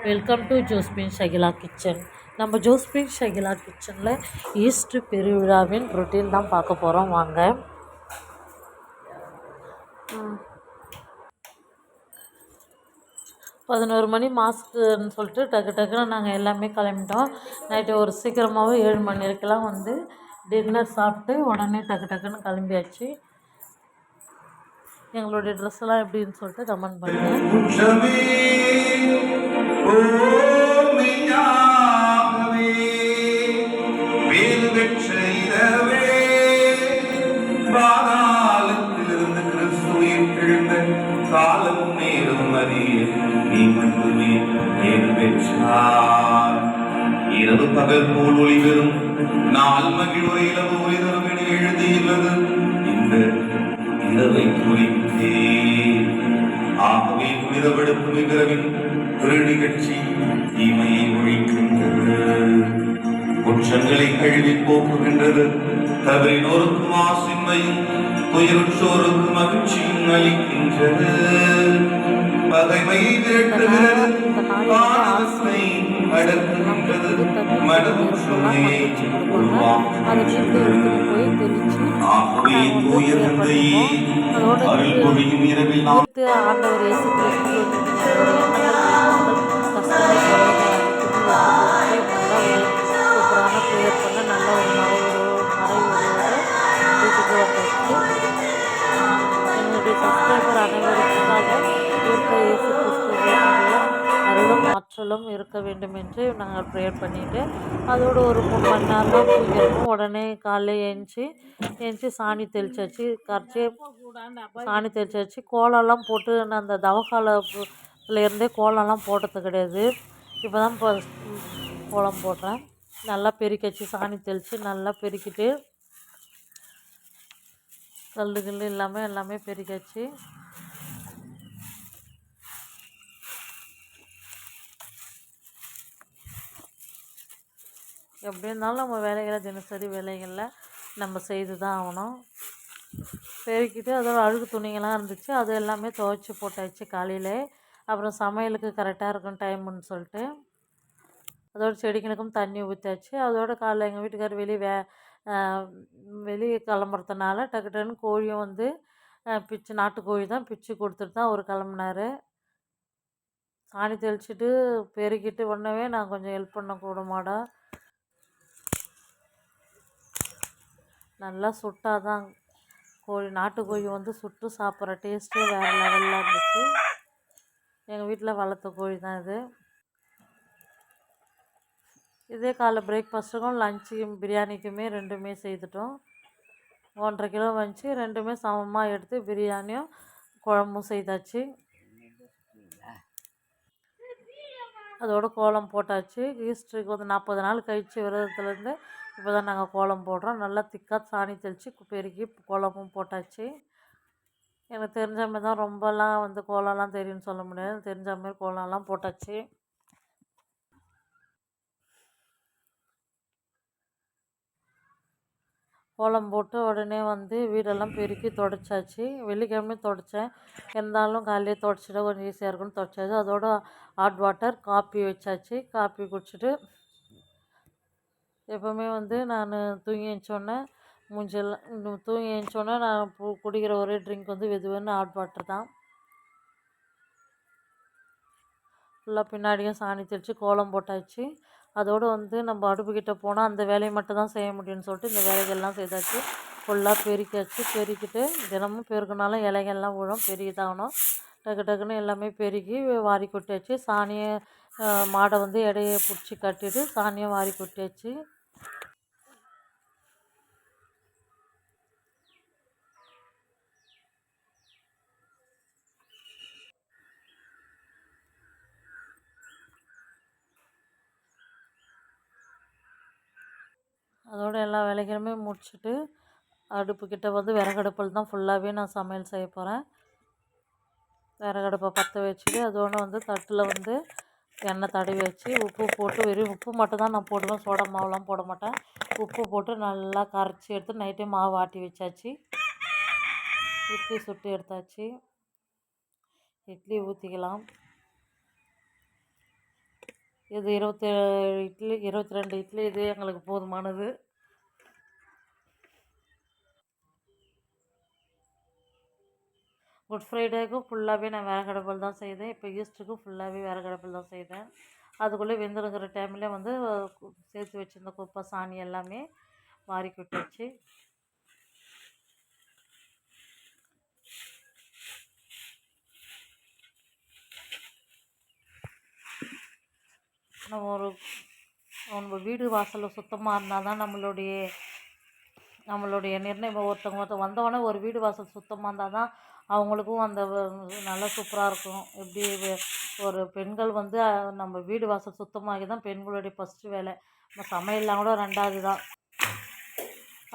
Welcome to Josephine Shakila kitchen. நம்ம Josephine Shakila கிச்சனில் Easter பெருவிழாவின் routine தான் பார்க்க போகிறோம். வாங்க. 11 மணி மாஸ்க்குன்னு சொல்லிட்டு டக்குன்னு நாங்கள் எல்லாமே கிளம்பிட்டோம். நைட்டு ஒரு சீக்கிரமாகவே 7 மணி வரைக்கெல்லாம் வந்து டின்னர் சாப்பிட்டு உடனே டக்குன்னு கிளம்பியாச்சு. எங்களுடைய ட்ரெஸ்ஸெல்லாம் எப்படின்னு சொல்லிட்டு கமெண்ட் பண்ணுங்கள். காலம் நேரம் அறிய நீ மட்டுமே நேரு பெற்றார். இரவு பகல் போல் ஒளிவரும் நாள் மகிழ்வுரை இரவு ஒளிதரும் என எழுதியுள்ளது இந்த இரவை குறித்தே. ஆகவே புனிதப்படுத்தும் இவ்விரவின் திருநிகழ்ச்சி தீமையை ஒழிக்கின்றது, குற்றங்களை கழுவி போக்குகின்றது, தவறினோருக்கும் ஆசின்மையும் துயருற்றோருக்கு மகிழ்ச்சியும் அளிக்கின்றது, பகைமையை விரட்டுகிறது, பாவத்தை அடக்குகின்றது, மனமுற்றுமையை உருவாக்குகின்றது. ஆகவே தூய தந்தையே, அருள் பொழியும் இரவில் நாம் ஆண்டவர் இயேசு கிறிஸ்து சூப்பரான ப்ரேயர் பண்ண நல்ல ஒரு மறை வீட்டுக்கு வந்தாச்சு. என்னுடைய சப்ஸ்கிரைபர் அனைவருக்காக இயேசு கிறிஸ்துவின் அருளும் ஆற்றலும் இருக்க வேண்டும் என்று நாங்கள் ப்ரேயர் பண்ணிவிட்டு அதோடு ஒரு 3 மணி நேரம் தூங்கிருக்கோம். உடனே காலையில் ஏஞ்சி சாணி தெளிச்சாச்சு, சாணி தெளிச்சாச்சு. கோலம்லாம் போட்டு நான் அந்த தவக்காலத்துலேருந்தே கோலம்லாம் போட்டது கிடையாது. இப்போ தான் கோலம் போடுறேன். நல்லா பெருக்கிச்சு, சாணி தெளித்து நல்லா பெருக்கிட்டு கல் இல்லாமல் எல்லாமே பெருக்காச்சு. எப்படி இருந்தாலும் நம்ம வேலைகளை தினசரி வேலைகளில் நம்ம செய்து தான் ஆகணும். பெருக்கிட்டு அதோட அழுகு துணிங்கள்லாம் இருந்துச்சு, அது எல்லாமே துவைச்சி போட்டாச்சு காலையில். அப்புறம் சமையலுக்கு கரெக்டாக இருக்கும் டைமுன்னு சொல்லிட்டு அதோட செடிகளுக்கும் தண்ணி ஊற்றாச்சு. அதோட காலைல எங்கள் வீட்டுக்காரர் வெளியே கிளம்புறதுனால டக்குன்னு கோழியும் வந்து நாட்டுக்கோழி தான் பிச்சு கொடுத்துட்டு தான் அவர் கிளம்புனார். சாணி தெளிச்சிட்டு பெருக்கிட்டு உடனே நான் கொஞ்சம் ஹெல்ப் பண்ண கூட மாட்டா. நல்லா சுட்டாதான் நாட்டுக்கோழி வந்து சுட்டு சாப்பிட்ற டேஸ்ட்டே வேறு லெவலில் இருந்துச்சு. எங்கள் வீட்டில் வளர்த்த கோழி தான் இது. இதே காலைல பிரேக்ஃபாஸ்ட்டுக்கும் லஞ்சுக்கும் பிரியாணிக்குமே ரெண்டுமே செய்துட்டோம். 1.5 கிலோ வந்துச்சு, ரெண்டுமே சமமாக எடுத்து பிரியாணியும் குழம்பும் செய்தாச்சு. அதோட கோலம் போட்டாச்சு. ஈஸ்டருக்கு வந்து 40 நாள் கழிச்சு விரதத்துலேருந்து இப்போ தான் நாங்கள் கோலம் போடுறோம். நல்லா திக்காக சாணி தெளித்து பெருக்கி கோலமும் போட்டாச்சு. எனக்கு தெரிஞ்ச மாதிரி தான், ரொம்பலாம் வந்து கோலம்லாம் தெரியும்னு சொல்ல முடியாது, தெரிஞ்ச மாதிரி கோலம்லாம் போட்டாச்சு. கோலம் போட்டு உடனே வந்து வீடெல்லாம் பெருக்கி துடைச்சாச்சு. வெள்ளிக்கிழமை துடைச்சேன், இருந்தாலும் காலையிலே துடைச்சிட்டா கொஞ்சம் ஈஸியாக இருக்குன்னு துடைச்சாச்சு. அதோட ஹாட் வாட்டர் காப்பி வச்சாச்சு. காப்பி குடிச்சிட்டு எப்போவுமே வந்து நான் தூங்கி எழுந்தோடனே நான் குடிக்கிற ஒரே ட்ரிங்க் வந்து வெதுவென்னு ஹாட் வாட்டர் தான். ஃபுல்லாக பின்னாடியும் சாணி தெளித்து கோலம் போட்டாச்சு. அதோடு வந்து நம்ம அடுப்புக்கிட்ட போனால் அந்த வேலையை மட்டும் தான் செய்ய முடியும்னு சொல்லிட்டு இந்த வேலைகள்லாம் செய்தாச்சு. ஃபுல்லாக பெருக்கியாச்சு. பெருக்கிட்டு தினமும் பெருக்கினாலும் இலைகள்லாம் விழும், பெருகி தான் ஆகணும். டக்குன்னு எல்லாமே பெருக்கி வாரி கொட்டியாச்சு. சாணியை மாடை வந்து இடையை பிடிச்சி கட்டிட்டு சாணியை வாரி கொட்டியாச்சு. அதோடு எல்லா வேலைகளுமே முடிச்சுட்டு அடுப்புக்கிட்ட வந்து விறகடுப்பில் தான் ஃபுல்லாகவே நான் சமையல் செய்ய போகிறேன். விறகடுப்பை பற்ற வச்சுட்டு அதோடு வந்து தட்டில் வந்து எண்ணெய் தடவி வச்சு உப்பு போட்டு, வெறும் உப்பு மட்டும் தான் நான் போடுவேன், சோடா மாவுலாம் போட மாட்டேன். உப்பு போட்டு நல்லா கரைச்சி எடுத்து நைட்டே மாவு ஆட்டி வச்சாச்சு. இட்லி சுட்டு எடுத்தாச்சு. இட்லி ஊற்றிக்கலாம். இது 22 இட்லி இது எங்களுக்கு போதுமானது. குட் ஃப்ரைடேக்கும் ஃபுல்லாகவே நான் விறகடுப்பில் தான் செய்தேன். இப்போ ஈஸ்டருக்கும் ஃபுல்லாகவே விறகடுப்பில் தான் செய்தேன். அதுக்குள்ளே வெந்துருங்கிற டைமில் வந்து சேர்த்து வச்சுருந்த குப்பை சாணி எல்லாமே வாரி கொட்டியாச்சு. நம்ம வீடு வாசலில் சுத்தமாக இருந்தால் தான் நம்மளுடைய நிர்ணயம். ஒருத்தவங்க வந்தவொடனே ஒரு வீடு வாசல் சுத்தமாக இருந்தால் தான் அவங்களுக்கும் அந்த நல்லா சூப்பராக இருக்கும். எப்படி ஒரு பெண்கள் வந்து நம்ம வீடு வாசல் சுத்தமாகி தான் பெண்களுடைய ஃபஸ்ட்டு வேலை. நம்ம சமையல்லாம் கூட 2வது தான்.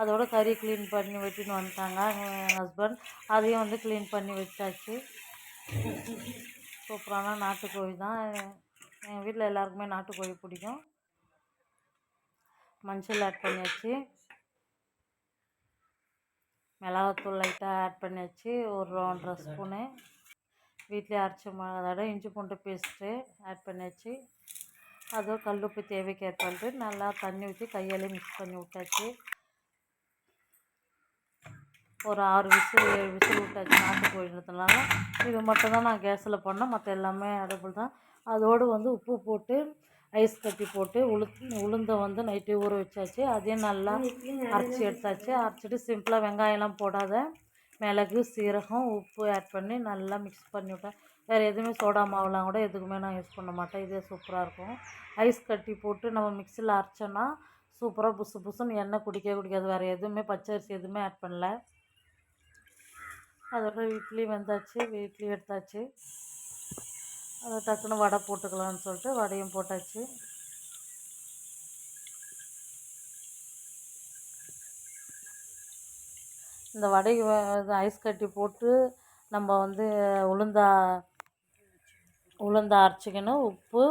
அதோட கறி க்ளீன் பண்ணி வெட்டின்னு வந்துட்டாங்க என் ஹஸ்பண்ட். அதையும் வந்து க்ளீன் பண்ணி வச்சாச்சு. சூப்பரான நாட்டுக்கோழி தான். எங்கள் வீட்டில் எல்லாருக்குமே நாட்டுக்கோழி பிடிக்கும். மஞ்சள் ஆட் பண்ணியாச்சு, மிளகாத்தூள் லைட்டாக ஆட் பண்ணியாச்சு, ஒரு 1.5 ஸ்பூனு வீட்டிலே அரைச்ச மிளகாயோட இஞ்சி பூண்டு பேஸ்ட்டு ஆட் பண்ணியாச்சு. அதுவும் கல்லுப்பு தேவைக்கு ஆட் பண்ணிட்டு நல்லா தண்ணி ஊற்றி கையாலே மிக்ஸ் பண்ணி விட்டாச்சு. ஒரு 6 விசில் 7 விசில் விட்டாச்சு. நாட்டுக்கோழின்றதுனால இது மட்டும் தான் நான் கேஸில் பண்ணேன், மற்ற எல்லாமே அடுப்பில் தான். அதோடு வந்து உப்பு போட்டு ஐஸ் கட்டி போட்டு உளுந்தை வந்து நைட்டே ஊற வச்சாச்சு. அதையும் நல்லா அரைச்சி எடுத்தாச்சு. அரைச்சிட்டு சிம்பிளாக வெங்காயம்லாம் போடாத மிளகு சீரகம் உப்பு ஆட் பண்ணி நல்லா மிக்ஸ் பண்ணி விட்டேன். வேறு எதுவுமே சோடா மாவுலாம் கூட எதுக்குமே நான் யூஸ் பண்ண மாட்டேன். இதே சூப்பராக இருக்கும். ஐஸ் கட்டி போட்டு நம்ம மிக்சியில் அரைச்சோன்னா சூப்பராக புசு புசுன்னு எண்ணெய் குடிக்காது. வேறு எதுவுமே பச்சரிசி எதுவுமே ஆட் பண்ணல. அதோட இட்லி வெந்தாச்சு, இட்லி எடுத்தாச்சு. அதை டக்குன்னு வடை போட்டுக்கலான்னு சொல்லிட்டு வடையும் போட்டாச்சு. இந்த வடைக்கு ஐஸ் கட்டி போட்டு நம்ம வந்து உளுந்தா அரைச்சிக்கணும். உப்பு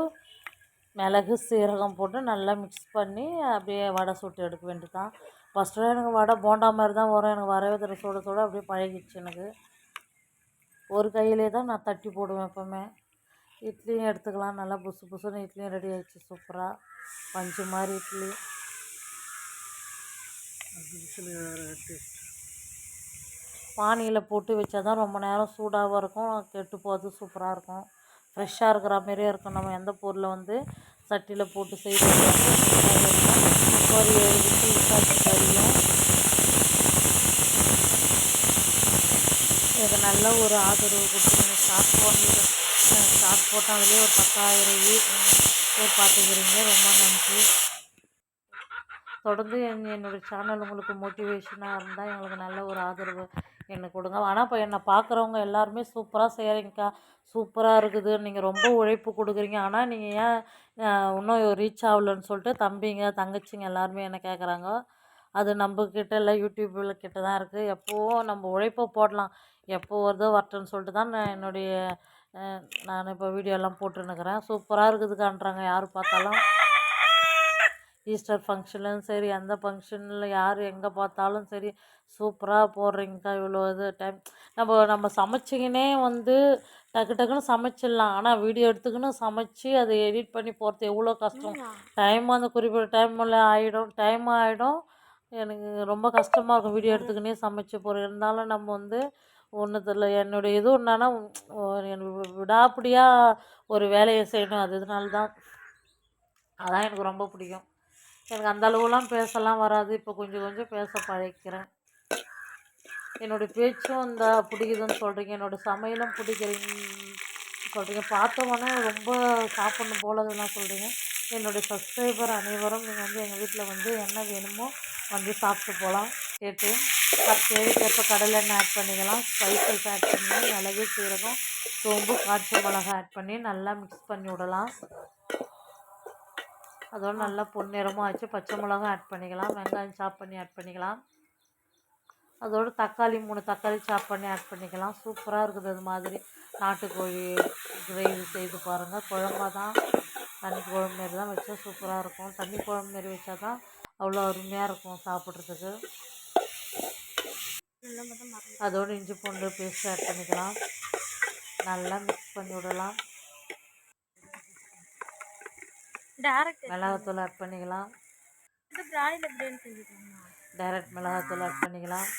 மிளகு சீரகம் போட்டு நல்லா மிக்ஸ் பண்ணி அப்படியே வடை சுட்டு எடுக்க வேண்டியதான். ஃபஸ்ட்டு எனக்கு வடை போண்டா மாதிரி தான் வரும். எனக்கு வரவே தர சுட அப்படியே பழகிடுச்சு. எனக்கு ஒரு கையிலே தான் நான் தட்டி போடுவேன் எப்போவுமே. இட்லியும் எடுத்துக்கலாம். நல்லா புசு புசுன்னு இட்லியும் ரெடி ஆகிடுச்சு. சூப்பராக பஞ்சு மாதிரி இட்லி. பானியில் போட்டு வச்சா தான் ரொம்ப நேரம் சூடாகவும் இருக்கும், கெட்டு போகிறது சூப்பராக இருக்கும், ஃப்ரெஷ்ஷாக இருக்கிற மாதிரியே இருக்கும். நம்ம எந்த பொருளை வந்து சட்டியில் போட்டு செய்து ஒரு 7 விசில் விட்டாச்சு கறியும். இதுக்கு நல்ல ஒரு ஆதரவு கொடுத்து ஸ்டார்ட் போட்டால் அதுலேயே ஒரு 10,000 பேர் பார்த்துக்கிறீங்க. ரொம்ப நன்றி. தொடர்ந்து என்னோடய சேனல் உங்களுக்கு மோட்டிவேஷனாக இருந்தால் எங்களுக்கு நல்ல ஒரு ஆதரவு எனக்கு கொடுங்க. ஆனால் இப்போ என்னை பார்க்குறவங்க எல்லாருமே சூப்பராக செய்கிறீங்கக்கா, சூப்பராக இருக்குது, நீங்கள் ரொம்ப உழைப்பு கொடுக்குறீங்க, ஆனால் நீங்கள் ஏன் இன்னும் ரீச் ஆகலன்னு சொல்லிட்டு தம்பிங்க தங்கச்சிங்க எல்லாருமே என்ன கேட்குறாங்க. அது நம்மக்கிட்ட இல்லை, யூடியூப்பில் கிட்ட தான் இருக்குது. எப்போவும் நம்ம உழைப்பை போடலாம், எப்போ வருதோ வரட்டுன்னு சொல்லிட்டு தான் நான் இப்போ வீடியோலாம் போட்டுன்னுக்கிறேன். சூப்பராக இருக்குதுக்கான்றாங்க யார் பார்த்தாலும். ஈஸ்டர் ஃபங்க்ஷன்லையும் சரி, எந்த ஃபங்க்ஷனில் யார் எங்கே பார்த்தாலும் சரி, சூப்பராக போடுறீங்கக்கா, இவ்வளோ இது டைம் நம்ம சமைச்சிக்கினே வந்து டக்கு டக்குன்னு சமைச்சிடலாம். ஆனால் வீடியோ எடுத்துக்கின்னு சமைச்சு அதை எடிட் பண்ணி போகிறது எவ்வளோ கஷ்டம். டைம் அந்த குறிப்பிட்ட டைம் ஆகிடும். எனக்கு ரொம்ப கஷ்டமாக இருக்கும் வீடியோ எடுத்துக்கினே சமைச்சு போகிறேன். இருந்தாலும் நம்ம வந்து ஒன்றுத்தில் என்னுடைய இது என்னன்னா எனக்கு விடாப்பிடியாக ஒரு வேலையை செய்யணும். அதனால தான் அதான் எனக்கு ரொம்ப பிடிக்கும். எனக்கு அந்த அளவுலாம் பேசலாம் வராது, இப்போ கொஞ்சம் கொஞ்சம் பேச பழகிக்கிறேன். என்னோடய பேச்சும் இந்த பிடிக்குதுன்னு சொல்கிறீங்க, என்னோடய சமையலும் பிடிக்கிறீங்கன்னு சொல்கிறீங்க, பார்த்தோன்னே ரொம்ப சாப்பிட்ணும் போல இதெல்லாம் சொல்கிறீங்க. என்னுடைய சப்ஸ்கிரைபர் அனைவரும் நீங்கள் வந்து எங்கள் வீட்டில் வந்து என்ன வேணுமோ வந்து சாப்பிட்டு போகலாம். கேட்டு தேவைக்கேற்ப கடலெண்ணெய் ஆட் பண்ணிக்கலாம், ஸ்பைசஸ் ஆட் பண்ணி மிளகு சீரகம் சோம்பு காய்ச்ச மிளகா ஆட் பண்ணி நல்லா மிக்ஸ் பண்ணி விடலாம். அதோடு நல்லா பொன்னிறமாக ஆச்சு. பச்சை மிளகா ஆட் பண்ணிக்கலாம், வெங்காயம் சாப் பண்ணி ஆட் பண்ணிக்கலாம். அதோடு 3 தக்காளி சாப் பண்ணி ஆட் பண்ணிக்கலாம். சூப்பராக இருக்குது. அது மாதிரி நாட்டுக்கோழி கிரேவி செய்து பாருங்கள். குழம்பாக தான் தண்ணி குழம்பு மாரி தான் வச்சா சூப்பராக இருக்கும். தண்ணி குழம்பு மாரி வச்சா தான் அவ்வளோ அருமையாக இருக்கும் சாப்பிட்றதுக்கு. அதோடு இஞ்சி பூண்டு பேஸ்ட் ஆட் பண்ணிக்கலாம், நல்லா மிக்ஸ் பண்ணி விடலாம். மிளகாத்தூள் ஆட் பண்ணிக்கலாம். டைரக்ட் மிளகாத்தூள் ஆட் பண்ணிக்கலாம்.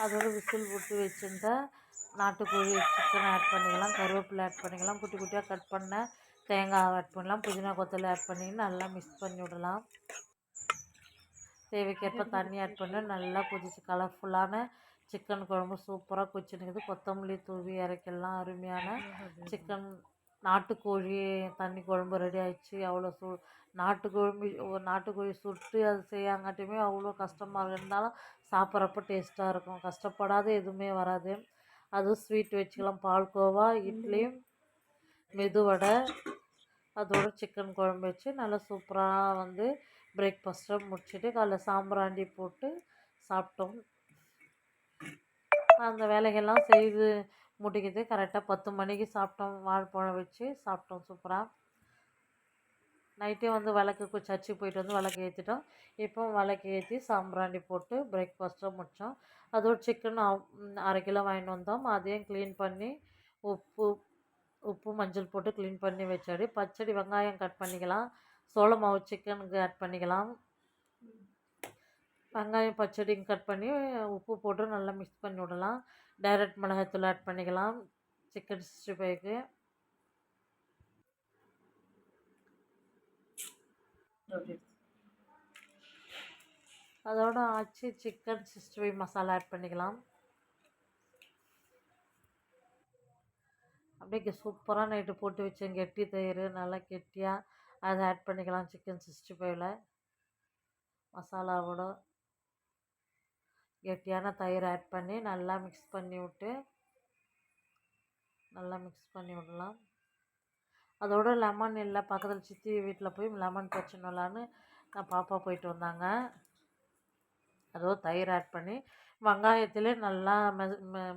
அதோட விசில் விட்டு வச்சுருந்தா நாட்டுக்கோழி சிக்கன் ஆட் பண்ணிக்கலாம். கருவேப்பிலை ஆட் பண்ணிக்கலாம். குட்டி குட்டியாக கட் பண்ண தேங்காய் ஆட் பண்ணலாம். புதினா கொத்தமல்லி ஆட் பண்ணி நல்லா மிக்ஸ் பண்ணி விடலாம். தேவைக்கேற்ப தண்ணி ஆட் பண்ணி நல்லா கொதிச்சு கலர்ஃபுல்லான சிக்கன் குழம்பு சூப்பராக கொதிச்சுனுக்குது. கொத்தமல்லி தூவி இறக்கிடலாம். அருமையான சிக்கன் நாட்டுக்கோழி தண்ணி குழம்பு ரெடி ஆயிடுச்சு. அவ்வளோ நாட்டுக்கோழி சுட்டு அது செய்யாங்காட்டியுமே அவ்வளோ கஷ்டமாக இருந்தாலும் சாப்பிட்றப்ப டேஸ்ட்டாக இருக்கும். கஷ்டப்படாத எதுவுமே வராது. அதுவும் ஸ்வீட் வச்சுக்கலாம். பால்கோவா, இட்லி, மெதுவடை, அதோட சிக்கன் குழம்பு வச்சு நல்லா சூப்பராக பிரேக்ஃபாஸ்ட்டை முடிச்சுட்டு காலைல சாம்பிராண்டி போட்டு சாப்பிட்டோம். அந்த வேலைகள்லாம் செய்து முடிக்கிறது கரெக்டாக 10 மணிக்கு சாப்பிட்டோம். வாழைப்பழம் வச்சு சாப்பிட்டோம் சூப்பராக. நைட்டே விளக்கு சர்ச்சு போயிட்டு விளக்கு ஏற்றிட்டோம். இப்போ விளக்கு ஏற்றி சாம்பிராண்டி போட்டு பிரேக்ஃபாஸ்ட்டாக முடித்தோம். அதோட சிக்கன் 1/2 கிலோ வாங்கிட்டு வந்தோம். அதையும் க்ளீன் பண்ணி உப்பு மஞ்சள் போட்டு க்ளீன் பண்ணி வச்சாடி. பச்சடி வெங்காயம் கட் பண்ணிக்கலாம். சோள மாவு சிக்கனுக்கு ஆட் பண்ணிக்கலாம். வெங்காயம் பச்சடியும் கட் பண்ணி உப்பு போட்டு நல்லா மிக்ஸ் பண்ணி விடலாம். டைரக்ட் மிளகாய்த்தூள் ஆட் பண்ணிக்கலாம் சிக்கன் 65க்கு. அதோட ஆச்சு சிக்கன் 65 மசாலா ஆட் பண்ணிக்கலாம். அப்படியே சூப்பராக நைட்டு போட்டு வச்சேன். கெட்டி தயிர் நல்லா கெட்டியாக அதை ஆட் பண்ணிக்கலாம். சிக்கன் 65ல் மசாலாவோட கெட்டியான தயிர் ஆட் பண்ணி நல்லா மிக்ஸ் பண்ணி விடலாம். அதோட லெமன் இல்லை, பக்கத்தில் சித்தி வீட்டில் போய் லெமன் பச்சனலான்னு நான் பாப்பா போயிட்டு வந்தாங்க. அதோட தயிர் ஆட் பண்ணி வெங்காயத்திலே நல்லா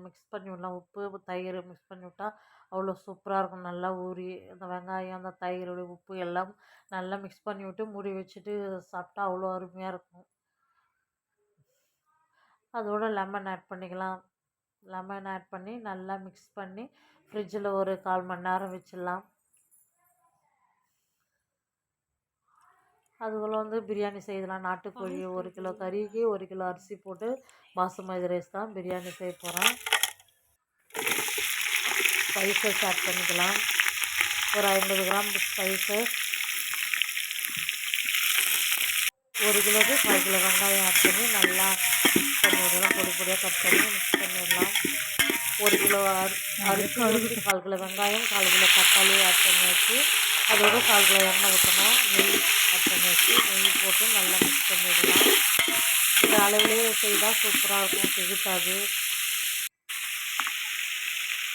மிக்ஸ் பண்ணி விடலாம். உப்பு தயிர் மிக்ஸ் பண்ணி விட்டால் அவ்வளோ சூப்பராக இருக்கும். நல்லா ஊறி அந்த வெங்காயம் அந்த தயிர் உப்பு எல்லாம் நல்லா மிக்ஸ் பண்ணி விட்டு மூடி வச்சுட்டு சாப்பிட்டா அவ்வளோ அருமையாக இருக்கும். அதோட லெமன் ஆட் பண்ணிக்கலாம். லெமன் ஆட் பண்ணி நல்லா மிக்ஸ் பண்ணி ஃப்ரிட்ஜில் ஒரு 1/4 மணி நேரம் வச்சிடலாம். அதுக்குள்ளே பிரியாணி செய்யலாம். நாட்டுக்கோழி 1 கிலோ கறிக்கு 1 கிலோ அரிசி போட்டு பாசுமதி ரைஸ் தான் பிரியாணி செய்ய போகிறேன். ஸ்பைசஸ் ஆட் பண்ணிக்கலாம். ஒரு 50 கிராம் ஸ்பைசஸ், 1 கிலோக்கு 1/4 கிலோ வெங்காயம் ஆட் பண்ணி நல்லா மிக்ஸ் பண்ணி விடலாம். பொடி பொடியாக கட் பண்ணி மிக்ஸ் பண்ணி விடலாம். 1 கிலோ அரிசி 1/4 கிலோ வெங்காயம் 1/4 கிலோ தக்காளி ஆட் பண்ணி வச்சு அதோட 1/4 கிலோ எண்ணெய் ஊற்றணும். நெய் ஆட் பண்ணி வச்சு நெய் போட்டு நல்லா மிக்ஸ் பண்ணி விடலாம். இந்த அளவுலேயே செய்தால் சூப்பராக இருக்கும், திகுத்தாது.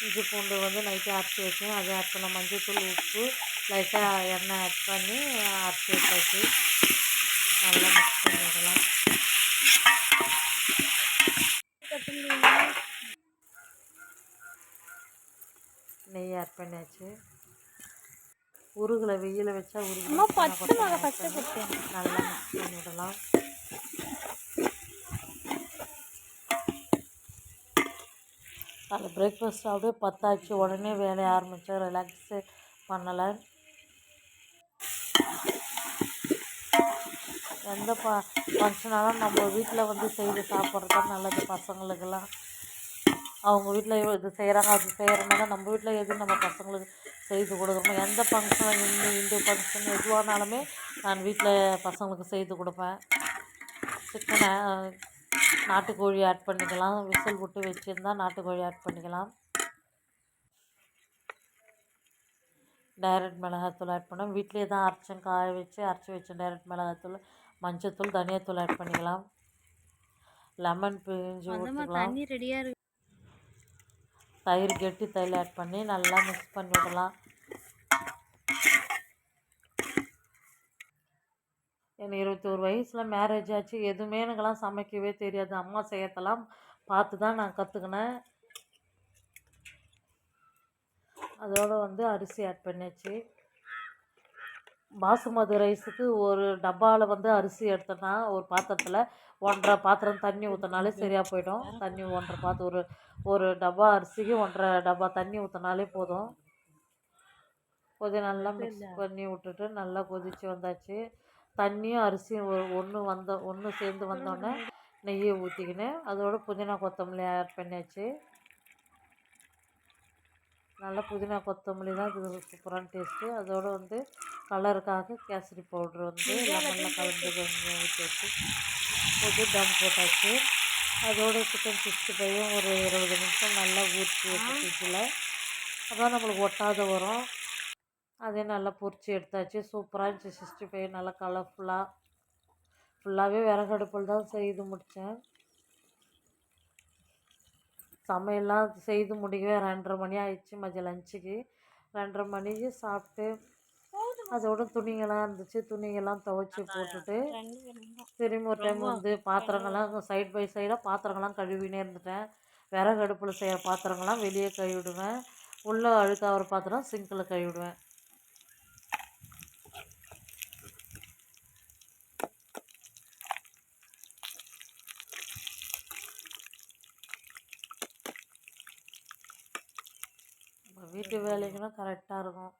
இஞ்சி பூண்டு நைட்டே அரைச்சி வச்சேன், அதை ஆட் பண்ண மஞ்சள்தூள் உப்பு லைட்டாக எண்ணெய் ஆட் பண்ணி அரைச்சி வச்சாச்சு. நல்லா மிக்ஸ் பண்ணி விடலாம். நெய் ஆட் பண்ணியாச்சு. உருகலை, வெயில வச்சா உருகலை. நல்லா மிக்ஸ் பண்ணி விடலாம். அது பிரேக்ஃபாஸ்ட் அப்படியே 10 ஆச்சு. உடனே வேலையை ஆரம்பித்தேன். ரிலாக்ஸு பண்ணலை. எந்த ஃபங்க்ஷனாலும் நம்ம வீட்டில் செய்து சாப்பிட்றது தான் நல்லது. பசங்களுக்கெல்லாம் அவங்க வீட்டில் இது செய்கிறாங்க அது செய்கிறனால நம்ம வீட்டில் எது நம்ம பசங்களுக்கு செய்து கொடுக்குறோமோ. எந்த ஃபங்க்ஷன் இந்து ஃபங்க்ஷன் எதுவானாலுமே நான் வீட்டில் பசங்களுக்கு செய்து கொடுப்பேன். சிக்கனை நாட்டுக்கோழி ஆட் பண்ணிக்கலாம். விசில் விட்டு வச்சுருந்தா நாட்டுக்கோழி ஆட் பண்ணிக்கலாம். டைரக்ட் மிளகாத்தூள் ஆட் பண்ணோம். வீட்டிலே தான் காய வச்சு அரைச்சி வச்சேன். டைரக்ட் மிளகாத்தூள், மஞ்சத்தூள், தனியாத்தூள் ஆட் பண்ணிக்கலாம். லெமன் பிழிஞ்சு ஊற்றிக்கலாம். தயிர் கெட்டி தயிர் ஆட் பண்ணி நல்லா மிக்ஸ் பண்ணி விடலாம். எனக்கு 21 வயசில் மேரேஜ் ஆச்சு. எதுவுமே எனக்கெல்லாம் சமைக்கவே தெரியாது. அம்மா செய்யறதெல்லாம் பார்த்து தான் நான் கற்றுக்கினேன். அதோடு அரிசி ஆட் பண்ணியாச்சு. பாசுமதி ரைஸுக்கு ஒரு டப்பாவில் அரிசி எடுத்தோன்னா ஒரு பாத்திரத்தில் 1.5 பாத்திரம் தண்ணி ஊற்றினாலே சரியாக போயிடும். தண்ணி 1.5 பாத்திரம், ஒரு ஒரு டப்பா அரிசிக்கு 1.5 டப்பா தண்ணி ஊற்றினாலே போதும். நல்லா மிக்ஸ் பண்ணி விட்டுட்டு நல்லா கொதித்து வந்தாச்சு. தண்ணியும் அரிசியும் ஒன்று சேர்ந்து வந்தோடனே நெய்யை ஊற்றிக்கினேன். அதோட புதினா கொத்தமல்லி ஆட் பண்ணியாச்சு. நல்லா புதினா கொத்தமல்லி தான் இது சூப்பரான டேஸ்ட்டு. அதோடு கலருக்காக கேசரி பவுட்ரு லெமனில் கலந்து கொஞ்சம் ஊற்றி போட்டு தம் போட்டாச்சு. அதோட சிக்கன் 65 ஒரு 20 நிமிஷம் நல்லா ஊற்றி வச்சு ஃப்ரிட்ஜில், அதான் நம்மளுக்கு ஒட்டாத வரும். அதே நல்லா பொரிச்சு எடுத்தாச்சு. சூப்பராக இருந்துச்சு 65. நல்லா ஃபுல்லாகவே விறகடுப்பில் தான் செய்து முடித்தேன். சமையல்லாம் செய்து முடிக்கவே 2:30 மணி ஆயிடுச்சு. மதியம் லஞ்சுக்கு 2:30 மணிக்கு சாப்பிட்டு, அதோட துணிங்கள்லாம் இருந்துச்சு, துணிங்கள்லாம் துவைச்சி போட்டுட்டு திரும்பி ஒரு டைம் பாத்திரங்கள்லாம் சைட் பை சைடாக பாத்திரங்கள்லாம் கழுவினே இருந்துட்டேன். விறகு அடுப்பில் செய்கிற பாத்திரங்கள்லாம் வெளியே கழுவிடுவேன். உள்ளே அழுக்காகிற பாத்திரம் சிங்கில் கழுவிடுவேன். வீட்டு வேலைகளும் கரெக்டாக இருக்கும்.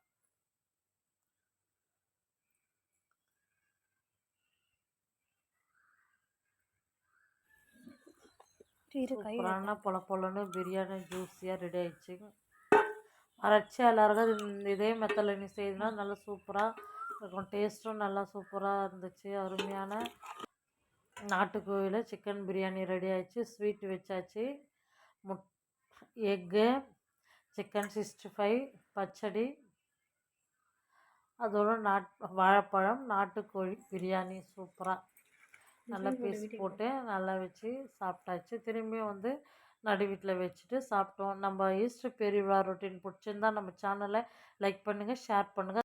சூப்பரான பொலன்னு பிரியாணி ஜூஸியாக ரெடி ஆயிடுச்சு. அரைச்சி எல்லாருக்கும் இதே மெத்தடில் நீ செய்யணும்னா நல்லா சூப்பராக இருக்கும். டேஸ்ட்டும் நல்லா சூப்பராக இருந்துச்சு. அருமையான நாட்டுக்கோழியில் சிக்கன் பிரியாணி ரெடி ஆயிடுச்சு. ஸ்வீட் வச்சாச்சு. எக்கு, சிக்கன் 65, பச்சடி, அதோட வாழைப்பழம், நாட்டுக்கோழி பிரியாணி சூப்பராக நல்லா பீஸ் போட்டு நல்லா வச்சு சாப்பிட்டாச்சு. திரும்பியும் நடு வீட்டில் வச்சுட்டு சாப்பிட்டோம். நம்ம ஈஸ்டர் பெரியவிழா ரொட்டீன் பிடிச்சிருந்தா நம்ம சேனலை லைக் பண்ணுங்கள், ஷேர் பண்ணுங்கள்.